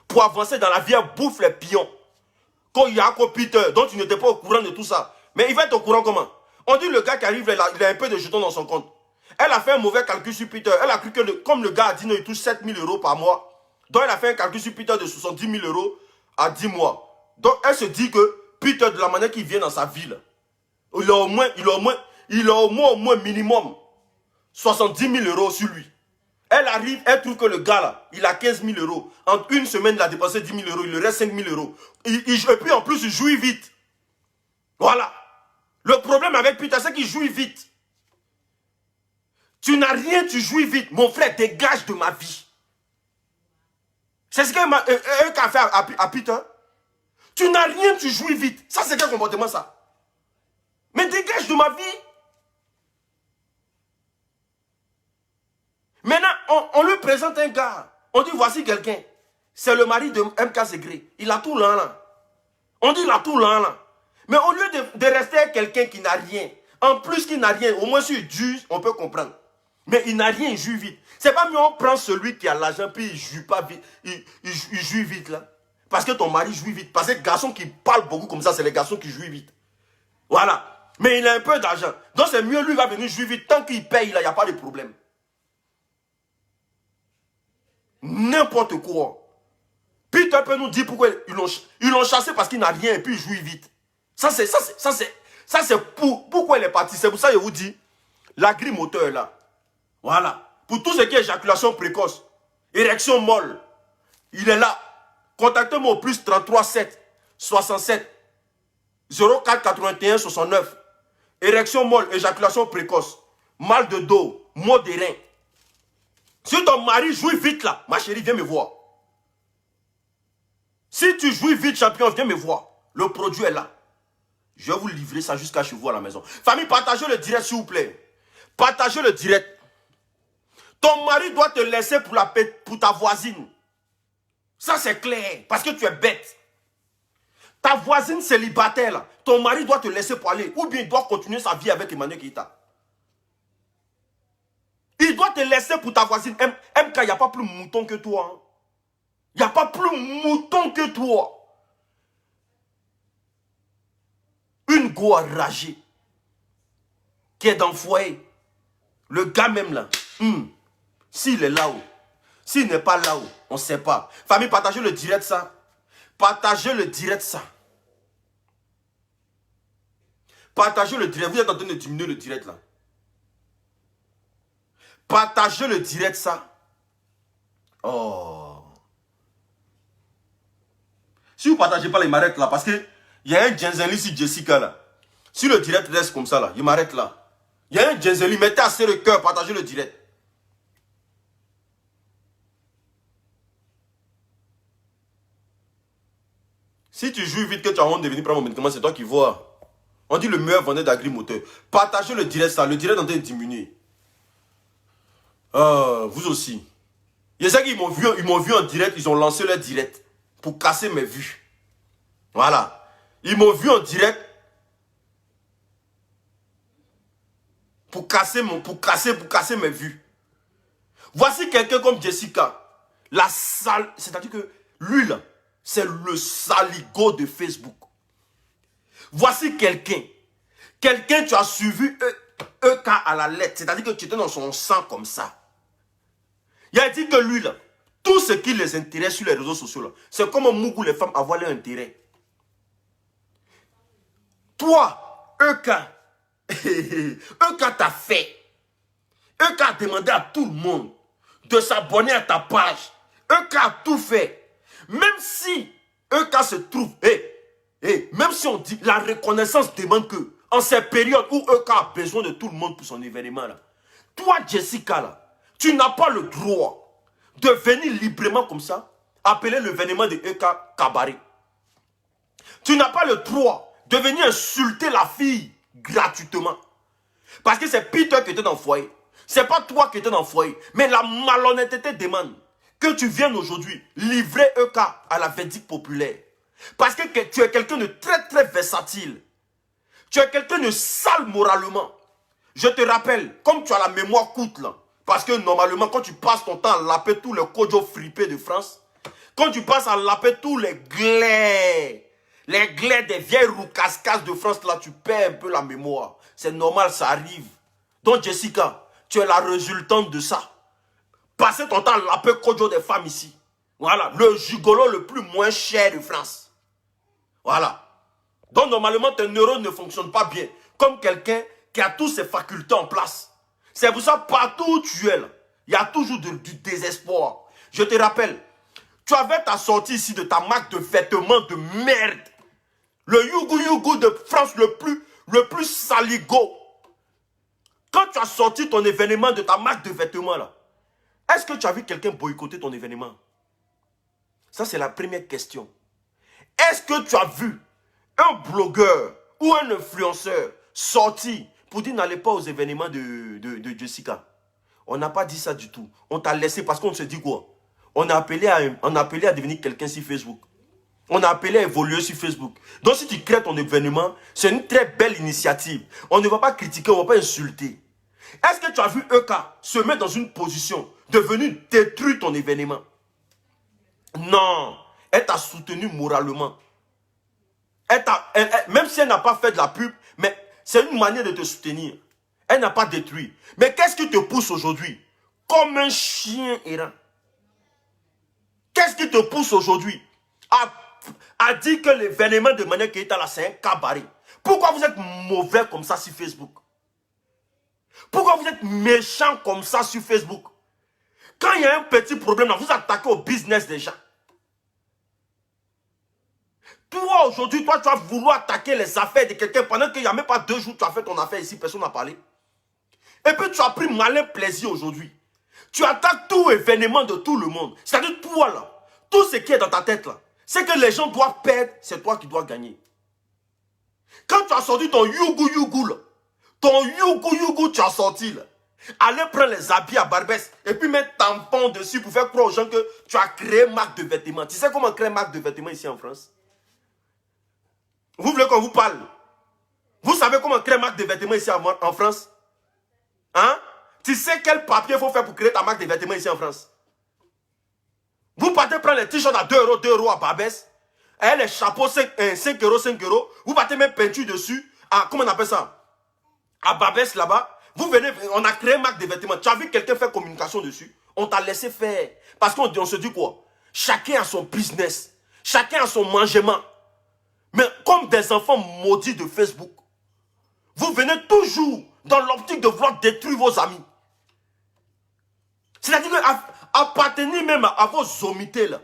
Pour avancer dans la vie, elle bouffe les pions. Quand Yako Peter, dont tu n'étais pas au courant de tout ça. Mais il va être au courant comment? On dit le gars qui arrive, il a un peu de jetons dans son compte. Elle a fait un mauvais calcul sur Peter. Elle a cru que, comme le gars a dit, non, il touche 7 000 € par mois. Donc elle a fait un calcul sur Peter de 70 000 € à 10 mois. Donc elle se dit que Peter, de la manière qu'il vient dans sa ville, il a au moins minimum 70 000 € sur lui. Elle arrive, elle trouve que le gars là, il a 15 000 €. En une semaine, il a dépensé 10 000 €. Il lui reste 5 000 €. Et puis en plus, il jouit vite. Voilà. Le problème avec Peter, c'est qu'il jouit vite. Tu n'as rien, tu jouis vite. Mon frère, dégage de ma vie. C'est ce qu'a fait à Peter. Tu n'as rien, tu jouis vite. Ça, c'est quel comportement, ça? Mais dégage de ma vie. Maintenant, on lui présente un gars. On dit, voici quelqu'un. C'est le mari de MK Segré. Il a tout là. On dit, il a tout là. Mais au lieu de rester avec quelqu'un qui n'a rien, en plus qu'il n'a rien, au moins s'il dure, on peut comprendre. Mais il n'a rien, il joue vite. C'est pas mieux on prend celui qui a l'argent, puis il joue pas vite. Il joue vite là. Parce que ton mari joue vite. Parce que les garçons qui parlent beaucoup comme ça, c'est les garçons qui jouent vite. Voilà. Mais il a un peu d'argent. Donc c'est mieux, lui va venir jouer vite. Tant qu'il paye, là, il n'y a pas de problème. N'importe quoi. Peter peut nous dire pourquoi ils l'ont chassé parce qu'il n'a rien et puis il joue vite. Ça c'est pourquoi il est parti. C'est pour ça que je vous dis, l'agri-moteur là. Voilà. Pour tout ce qui est éjaculation précoce, érection molle, il est là. Contactez-moi au plus 33 7 67 04 81 69. Érection molle, éjaculation précoce, mal de dos, maux des reins. Si ton mari joue vite là, ma chérie, viens me voir. Si tu joues vite, champion, viens me voir. Le produit est là. Je vais vous livrer ça jusqu'à chez vous à la maison. Famille, partagez le direct s'il vous plaît. Partagez le direct. Ton mari doit te laisser pour ta voisine. Ça c'est clair, parce que tu es bête. Ta voisine célibataire là, ton mari doit te laisser pour aller. Ou bien il doit continuer sa vie avec Emmanuel Keita. Il doit te laisser pour ta voisine. MK, il n'y a pas plus mouton que toi. Hein. Il n'y a pas plus mouton que toi. Une go enragée qui est dans le foyer. Le gars même là. S'il est là-haut. S'il n'est pas là-haut, on ne sait pas. Famille, partagez le direct ça. Partagez le direct ça. Partagez le direct. Vous êtes en train de diminuer le direct là. Partagez le direct ça. Oh. Si vous ne partagez pas, il m'arrête là. Parce que il y a un Jenzeli ici, Jessica là. Si le direct reste comme ça là, il m'arrête là. Il y a un Jenzeli, mettez assez le cœur, partagez le direct. Si tu joues vite que tu as honte de venir prendre mon médicament, c'est toi qui vois. On dit le meilleur vendeur d'agri-moteur. Partagez le direct ça, le direct est en train de diminuer. Vous aussi. Il y a ça qu'ils m'ont vu en direct, ils ont lancé leur direct pour casser mes vues. Voilà. Ils m'ont vu en direct pour casser mes vues. Voici quelqu'un comme Jessica. La sale, c'est-à-dire que lui là, c'est le saligo de Facebook. Voici quelqu'un. Quelqu'un, tu as suivi EK à la lettre. C'est-à-dire que tu étais dans son sang comme ça. Il a dit que lui là, tout ce qui les intéresse sur les réseaux sociaux là, c'est comme Mougou les femmes avoir leur intérêt. Toi, EK, EK t'a fait. EK a demandé à tout le monde de s'abonner à ta page. EK a tout fait. Même si EK se trouve, même si on dit la reconnaissance demande que, en ces périodes où EK a besoin de tout le monde pour son événement là, toi Jessica là, tu n'as pas le droit de venir librement comme ça, appeler l'événement de EK cabaret. Tu n'as pas le droit de venir insulter la fille gratuitement. Parce que c'est Peter qui était dans le foyer. C'est pas toi qui étais dans le foyer. Mais la malhonnêteté demande que tu viennes aujourd'hui livrer EK à la verdict populaire. Parce que tu es quelqu'un de très très versatile. Tu es quelqu'un de sale moralement. Je te rappelle, comme tu as la mémoire courte là, parce que normalement quand tu passes ton temps à laper tous les kojo fripés de France, quand tu passes à laper tous les glairs des vieilles roucascas de France là, tu perds un peu la mémoire. C'est normal, ça arrive. Donc Jessica, tu es la résultante de ça. Passez ton temps à laper kojo des femmes ici. Voilà, le gigolo le plus moins cher de France. Voilà. Donc normalement tes neurones ne fonctionnent pas bien. Comme quelqu'un qui a toutes ses facultés en place. C'est pour ça partout où tu es là, il y a toujours du désespoir. Je te rappelle, tu avais ta sortie ici de ta marque de vêtements de merde. Le Yougou de France le plus saligo. Quand tu as sorti ton événement de ta marque de vêtements là, est-ce que tu as vu quelqu'un boycotter ton événement? Ça c'est la première question. Est-ce que tu as vu un blogueur ou un influenceur sorti pour dire n'allez pas aux événements de Jessica? On n'a pas dit ça du tout. On t'a laissé parce qu'on se dit quoi? On a appelé à devenir quelqu'un sur Facebook. On a appelé à évoluer sur Facebook. Donc si tu crées ton événement, c'est une très belle initiative. On ne va pas critiquer, on ne va pas insulter. Est-ce que tu as vu EK se mettre dans une position de venir détruire ton événement? Non. Elle t'a soutenu moralement. Même si elle n'a pas fait de la pub, mais c'est une manière de te soutenir. Elle n'a pas détruit. Mais qu'est-ce qui te pousse aujourd'hui? Comme un chien errant. Qu'est-ce qui te pousse aujourd'hui à dire que l'événement de Mané Keïta là, c'est un cabaret? Pourquoi vous êtes mauvais comme ça sur Facebook? Pourquoi vous êtes méchant comme ça sur Facebook? Quand il y a un petit problème, vous attaquez au business des gens. Toi, aujourd'hui, tu vas vouloir attaquer les affaires de quelqu'un pendant qu'il n'y a même pas 2 jours, tu as fait ton affaire ici, personne n'a parlé. Et puis, tu as pris malin plaisir aujourd'hui. Tu attaques tout événement de tout le monde. C'est-à-dire, toi, là, tout ce qui est dans ta tête, là, c'est que les gens doivent perdre, c'est toi qui dois gagner. Quand tu as sorti ton Yougou, là, ton Yougou, tu as sorti, là, allez prendre les habits à Barbès et puis mettre tampon dessus pour faire croire aux gens que tu as créé marque de vêtements. Tu sais comment créer marque de vêtements ici en France? Vous voulez qu'on vous parle? Vous savez comment créer marque de vêtements ici en France? Hein? Tu sais quel papier il faut faire pour créer ta marque de vêtements ici en France? Vous partez prendre les t-shirts à 2 € à Barbès, et les chapeaux 5 €. Vous partez mettre peinture dessus, comment on appelle ça? À Barbès là-bas. Vous venez, on a créé une marque de vêtements. Tu as vu quelqu'un faire communication dessus? On t'a laissé faire. Parce qu'on se dit quoi? Chacun a son business. Chacun a son mangement. Mais comme des enfants maudits de Facebook, vous venez toujours dans l'optique de vouloir détruire vos amis. C'est-à-dire appartenir même à vos somités là.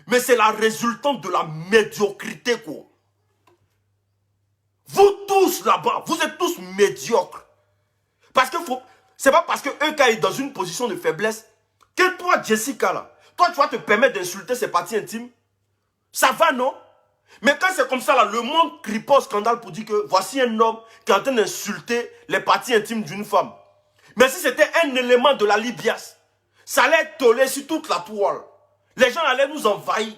Mais c'est la résultante de la médiocrité, quoi. Vous tous là-bas, vous êtes tous médiocres. Parce que c'est pas parce que EK est dans une position de faiblesse que toi, Jessica, là, toi, tu vas te permettre d'insulter ses parties intimes. Ça va, non? Mais quand c'est comme ça, là, le monde crie pas au scandale pour dire que voici un homme qui est en train d'insulter les parties intimes d'une femme. Mais si c'était un élément de la Libias, ça allait toller sur toute la toile. Les gens allaient nous envahir.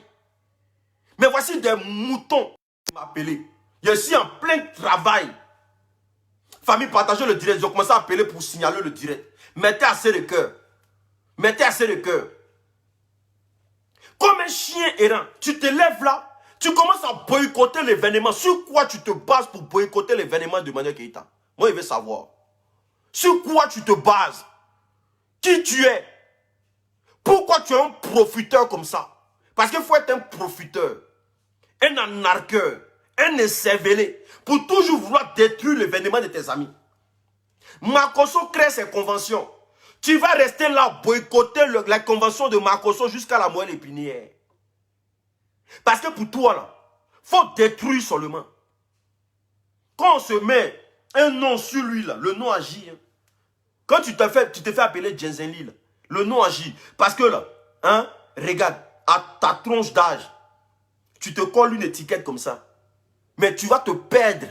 Mais voici des moutons qui m'appelaient. Je suis en plein travail. Famille, partagez le direct. Je commence à appeler pour signaler le direct. Mettez assez de cœur. Mettez assez de cœur. Comme un chien errant, tu te lèves là, tu commences à boycotter l'événement. Sur quoi tu te bases pour boycotter l'événement de Manuel Keïta? Moi, je veux savoir. Sur quoi tu te bases? Qui tu es? Pourquoi tu es un profiteur comme ça? Parce qu'il faut être un profiteur, un anarqueur, un écervelé, pour toujours vouloir détruire l'événement de tes amis. Makosso crée ses conventions. Tu vas rester là, boycotter la convention de Makosso jusqu'à la moelle épinière. Parce que pour toi, là, il faut détruire seulement. Quand on se met un nom sur lui, là, le nom agit. Hein. Quand tu te fais appeler Jensenli, là, le nom agit. Parce que là, hein, regarde, à ta tronche d'âge, tu te colles une étiquette comme ça. Mais tu vas te perdre.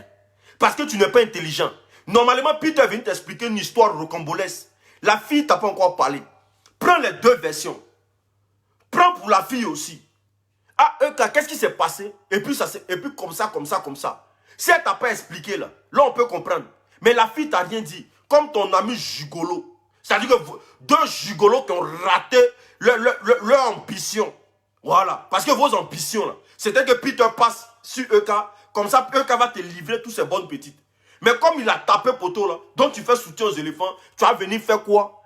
Parce que tu n'es pas intelligent. Normalement, Peter vient t'expliquer une histoire rocambolesque. La fille t'a pas encore parlé. Prends les deux versions. Prends pour la fille aussi. Ah, qu'est-ce qui s'est passé? Et puis comme ça, comme ça, comme ça. Si elle t'a pas expliqué là on peut comprendre. Mais la fille t'a rien dit. Comme ton ami gigolo. C'est-à-dire que deux gigolos qui ont raté leur ambition. Voilà. Parce que vos ambitions là, c'était que Peter passe sur EK. Comme ça, EK va te livrer toutes ces bonnes petites. Mais comme il a tapé poteau là, donc tu fais soutien aux éléphants, tu vas venir faire quoi?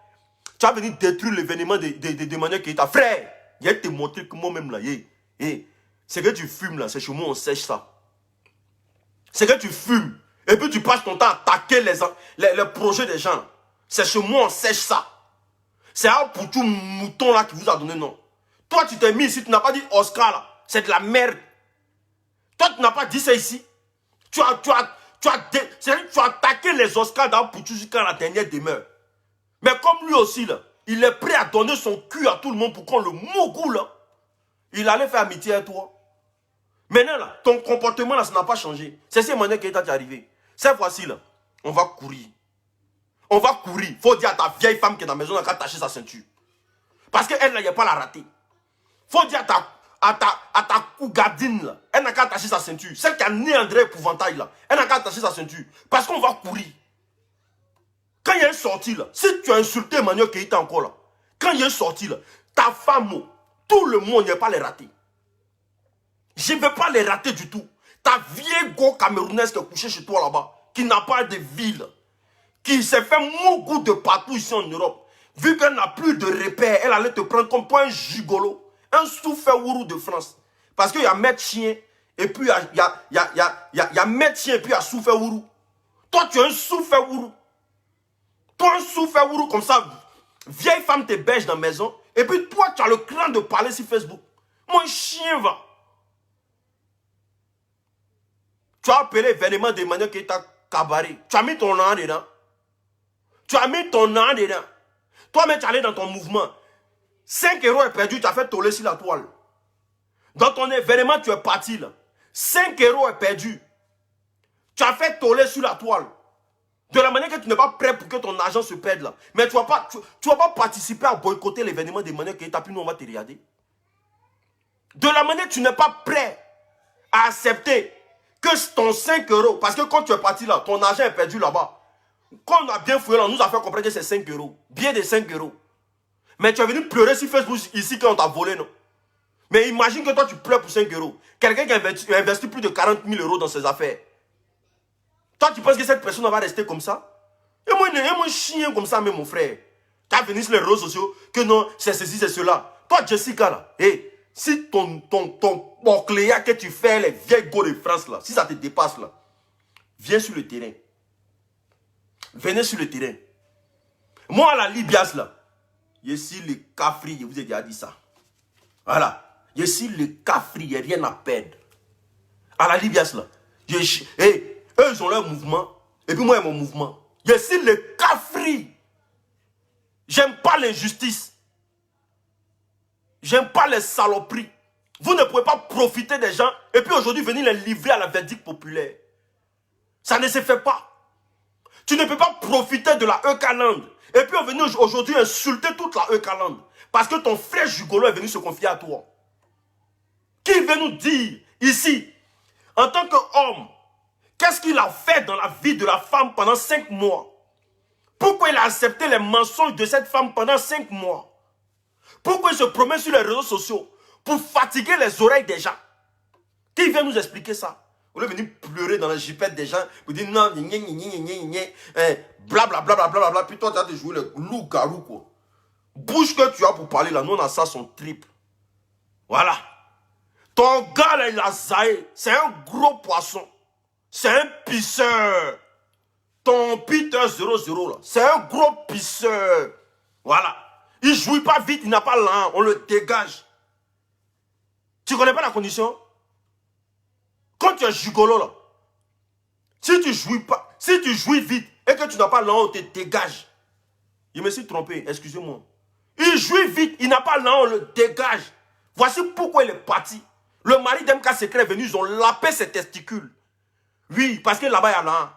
Tu vas venir détruire l'événement de Manuel Keïta. Frère, il va te montrer que moi-même là, c'est que tu fumes là, c'est chez moi on sèche ça. C'est que tu fumes. Et puis tu passes ton temps à attaquer les projets des gens. C'est chez moi on sèche ça. C'est un poutou mouton là qui vous a donné non. Toi tu t'es mis ici, tu n'as pas dit Oscar là. C'est de la merde. Toi tu n'as pas dit ça ici. Tu as attaqué les Oscars dans Poutou jusqu'à la dernière demeure. Mais comme lui aussi là, il est prêt à donner son cul à tout le monde pour qu'on le mougou là. Il allait faire amitié avec toi. Maintenant là, ton comportement là, ça n'a pas changé. C'est ce Manuel Keïta qui est arrivé. Cette fois-ci là, on va courir. On va courir. Faut dire à ta vieille femme qui est dans la maison qu'elle a attaché sa ceinture. Parce qu'elle là, il n'y a pas la rater. Faut dire à ta cougadine là, elle n'a qu'à attacher sa ceinture. Celle qui a né André épouvantail là, elle n'a qu'à attacher sa ceinture. Parce qu'on va courir. Quand il y a une sortie là, si tu as insulté Manuel Keïta encore là, quand il y a une sortie là, ta femme, tout le monde ne va pas les rater. Je ne vais pas les rater du tout. Ta vieille go camerounaise qui est couchée chez toi là-bas, qui n'a pas de ville, qui s'est fait mougou de partout ici en Europe, vu qu'elle n'a plus de repères, elle allait te prendre comme toi un gigolo, un sous-fait-wourou de France. Parce qu'il y a maître chien, et puis il y a maître chien, et puis il y a sous-fait-wourou. Toi, tu es un sous-fait-wourou. Toi, un sous-fait-wourou comme ça, vieille femme te bêche dans la maison, et puis toi, tu as le cran de parler sur Facebook. Mon chien va. Tu as appelé l'événement de Manuel Keïta cabaret. Tu as mis ton nom dedans. Tu as mis ton nom dedans. Toi-même, tu es allé dans ton mouvement. 5 euros est perdu, tu as fait toller sur la toile. Dans ton événement, tu es parti là. 5 euros est perdu. Tu as fait toller sur la toile. De la manière que tu n'es pas prêt pour que ton argent se perde là. Mais tu ne vas pas participer à boycotter l'événement de Manuel Keïta, puis nous on va te regarder. De la manière que tu n'es pas prêt à accepter que ton 5 euros, parce que quand tu es parti là, ton argent est perdu là-bas. Quand on a bien fouillé là, on nous a fait comprendre que c'est 5 euros. Bien de 5 euros. Mais tu es venu pleurer sur Facebook ici quand on t'a volé, non? Mais imagine que toi tu pleures pour 5 euros. Quelqu'un qui a investi plus de 40 000 euros dans ses affaires. Toi tu penses que cette personne va rester comme ça? Et moi, chien comme ça, même mon frère. Tu as venu sur les réseaux sociaux que non, c'est ceci, c'est cela. Toi, Jessica là, si ton bocléa que tu fais, les vieilles go de France là, si ça te dépasse là, viens sur le terrain. Venez sur le terrain. Moi, à la Libias là, je suis le cafri, je vous ai déjà dit ça. Voilà. Je suis le cafri, il n'y a rien à perdre. À la Libias, là. Eux, ils ont leur mouvement. Et puis moi, j'ai mon mouvement. Je suis le cafri. J'aime pas l'injustice. J'aime pas les saloperies. Vous ne pouvez pas profiter des gens et puis aujourd'hui venir les livrer à la verdict populaire. Ça ne se fait pas. Tu ne peux pas profiter de la Eucaland et puis venir aujourd'hui insulter toute la Eucaland parce que ton frère Jugolo est venu se confier à toi. Qui veut nous dire ici, en tant qu'homme, qu'est-ce qu'il a fait dans la vie de la femme pendant 5 mois? Pourquoi il a accepté les mensonges de cette femme pendant 5 mois? Pourquoi il se promène sur les réseaux sociaux pour fatiguer les oreilles des gens? Qui vient nous expliquer ça? Vous voulez venir pleurer dans la jipette des gens pour dire non, blablabla, puis toi tu as de jouer le loup-garou quoi. Bouge que tu as pour parler là, nous on a ça son triple. Voilà. Ton gars là il a zaï, c'est un gros poisson. C'est un pisseur. Ton Peter 00 là, c'est un gros pisseur. Voilà. Il ne jouit pas vite, il n'a pas l'an, on le dégage. Tu ne connais pas la condition? Quand tu es gigolo là, si tu jouis vite et que tu n'as pas l'an, on te dégage. Je me suis trompé, excusez-moi. Il jouit vite, il n'a pas l'an, on le dégage. Voici pourquoi il est parti. Le mari d'MK Secret est venu, ils ont lapé ses testicules. Oui, parce que là-bas il y a l'an.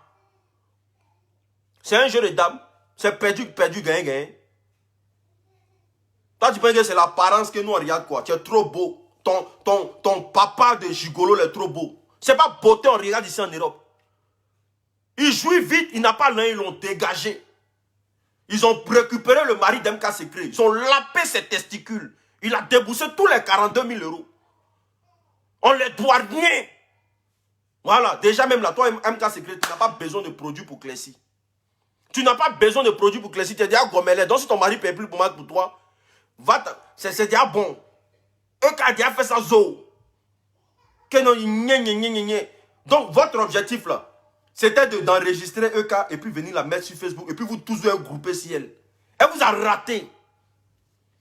C'est un jeu de dames. C'est perdu, gagné. Toi, tu penses que c'est l'apparence que nous on regarde quoi? Tu es trop beau. Ton papa de gigolo est trop beau. C'est pas beauté, on regarde ici en Europe. Il jouit vite, il n'a pas l'un, ils l'ont dégagé. Ils ont récupéré le mari d'MK Secret. Ils ont lapé ses testicules. Il a déboursé tous les 42 000 euros. On les doit rien. Voilà, déjà même là, toi, MK Secret, tu n'as pas besoin de produits pour Clécy. Tu n'as pas besoin de produits pour Clécy. Tu es déjà gommélé. Donc si ton mari ne paye plus pour moi, pour toi, c'est déjà bon. Eux qui a déjà fait ça, zo. Donc votre objectif là, c'était d'enregistrer EK et puis venir la mettre sur Facebook et puis vous tous un groupé si elle. Elle vous a raté.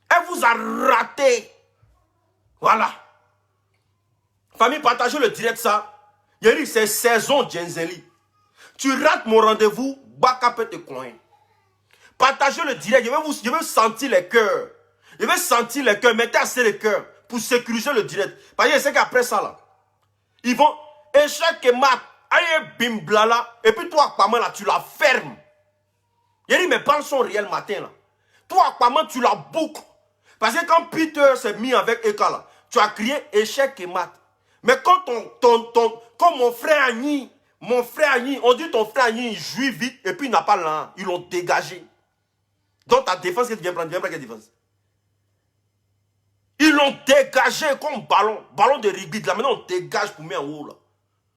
Elle vous a raté. Voilà. Famille, partagez le direct ça. Yeri, c'est saison Djenzeli. Tu rates mon rendez-vous, Baka peut te coin. Partagez le direct, je vais sentir les cœurs. Je vais sentir les cœurs, mettez assez les cœurs pour sécuriser le direct. Parce que je sais qu'après ça là, ils vont échec et mat, aïe bim blala, et puis toi, Akpaman là, tu la fermes. Il dit, mais parle son réel matin là. Toi, Akpaman, tu la boucles. Parce que quand Peter s'est mis avec Eka là, tu as crié échec et mat. Mais quand quand mon frère Agni, on dit ton frère Agni, il jouit vite, et puis il n'a pas l'an, ils l'ont dégagé. Donc ta défense, que tu viens prendre, quelle défense? Ils l'ont dégagé comme ballon de rugby. Là, maintenant, on dégage pour mettre en haut. Là.